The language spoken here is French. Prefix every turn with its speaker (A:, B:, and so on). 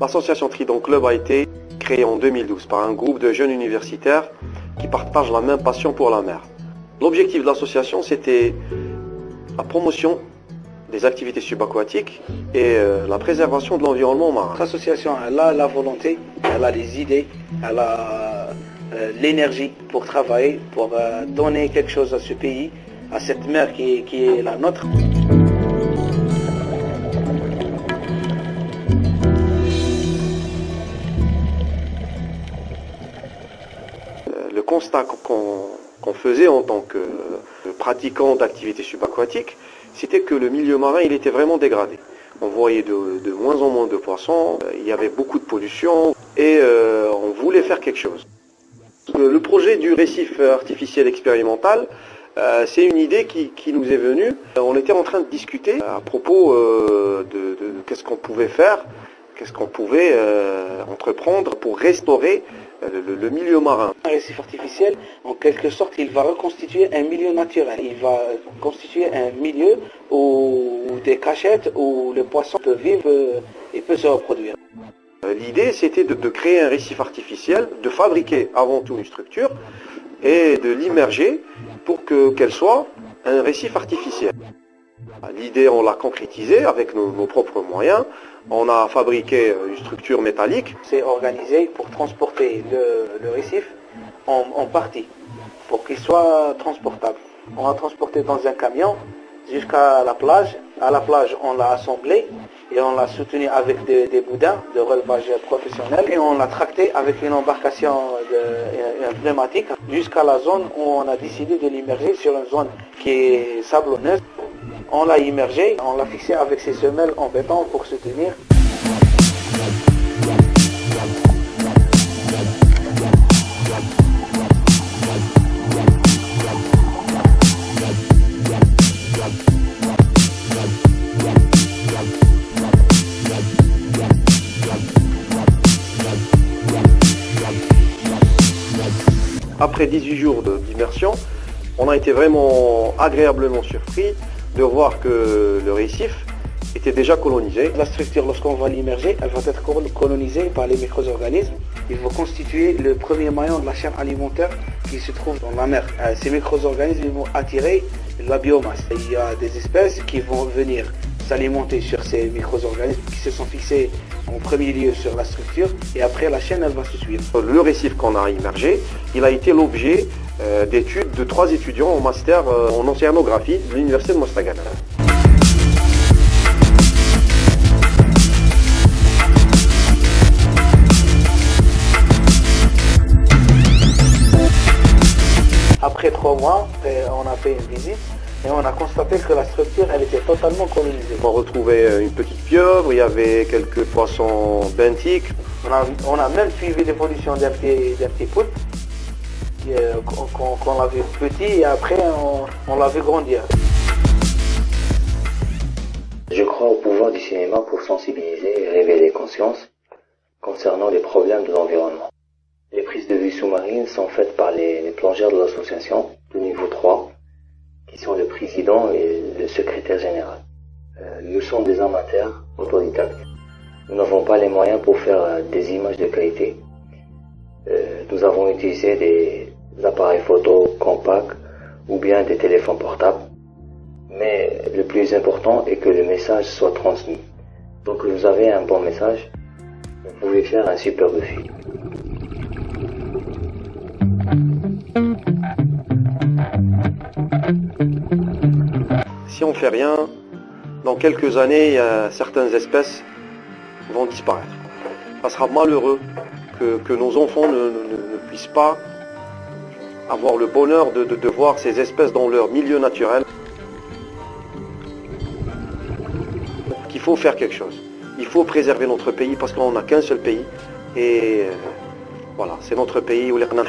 A: L'association Trident Club a été créée en 2012 par un groupe de jeunes universitaires qui partagent la même passion pour la mer. L'objectif de l'association, c'était la promotion des activités subaquatiques et la préservation de l'environnement marin.
B: L'association, elle a la volonté, elle a les idées, elle a l'énergie pour travailler, pour donner quelque chose à ce pays, à cette mer qui est la nôtre.
A: Le constat qu'on faisait en tant que pratiquant d'activités subaquatiques, c'était que le milieu marin il était vraiment dégradé. On voyait de moins en moins de poissons, il y avait beaucoup de pollution et on voulait faire quelque chose. Le projet du récif artificiel expérimental, c'est une idée qui nous est venue. On était en train de discuter à propos de qu'est-ce qu'on pouvait faire, qu'est-ce qu'on pouvait entreprendre pour restaurer le milieu marin.
B: Un récif artificiel, en quelque sorte, il va reconstituer un milieu naturel. Il va constituer un milieu où des cachettes, où le poisson peut vivre et peut se reproduire.
A: L'idée, c'était de créer un récif artificiel, de fabriquer avant tout une structure et de l'immerger pour qu'elle soit un récif artificiel. L'idée, on l'a concrétisée avec nos propres moyens. On a fabriqué une structure métallique.
B: C'est organisé pour transporter le récif en partie, pour qu'il soit transportable. On l'a transporté dans un camion jusqu'à la plage. À la plage, on l'a assemblé et on l'a soutenu avec des boudins de relevage professionnel. Et on l'a tracté avec une embarcation pneumatique jusqu'à la zone où on a décidé de l'immerger sur une zone qui est sablonneuse. On l'a immergé, on l'a fixé avec ses semelles en béton pour se tenir.
A: Après 18 jours d'immersion, on a été vraiment agréablement surpris de voir que le récif était déjà colonisé.
B: La structure, lorsqu'on va l'immerger, elle va être colonisée par les micro-organismes. Ils vont constituer le premier maillon de la chaîne alimentaire qui se trouve dans la mer. Ces micro-organismes vont attirer la biomasse. Il y a des espèces qui vont venir s'alimenter sur ces micro-organismes qui se sont fixés en premier lieu sur la structure et après la chaîne elle va se suivre.
A: Le récif qu'on a immergé, il a été l'objet d'études de 3 étudiants en master en océanographie de l'université de Mostaganem.
B: Après 3 mois, on a fait une visite et on a constaté que la structure elle était totalement colonisée.
A: On retrouvait une petite pieuvre, il y avait quelques poissons benthiques.
B: On a même suivi l'évolution d'un petit poulpe qu'on l'a vu petit et après on l'a vu grandir.
C: Je crois au pouvoir du cinéma pour sensibiliser et révéler conscience concernant les problèmes de l'environnement. Les prises de vue sous-marines sont faites par les plongeurs de l'association de niveau 3, qui sont le président et le secrétaire général. Nous sommes des amateurs autodidactes. Nous n'avons pas les moyens pour faire des images de qualité. Nous avons utilisé des appareils photo compacts ou bien des téléphones portables. Mais le plus important est que le message soit transmis. Donc vous avez un bon message, vous pouvez faire un superbe film.
A: Si on ne fait rien, dans quelques années, certaines espèces vont disparaître. Ça sera malheureux que nos enfants ne puissent pas avoir le bonheur de voir ces espèces dans leur milieu naturel. Il faut faire quelque chose. Il faut préserver notre pays parce qu'on n'a qu'un seul pays. Et voilà, c'est notre pays où les gens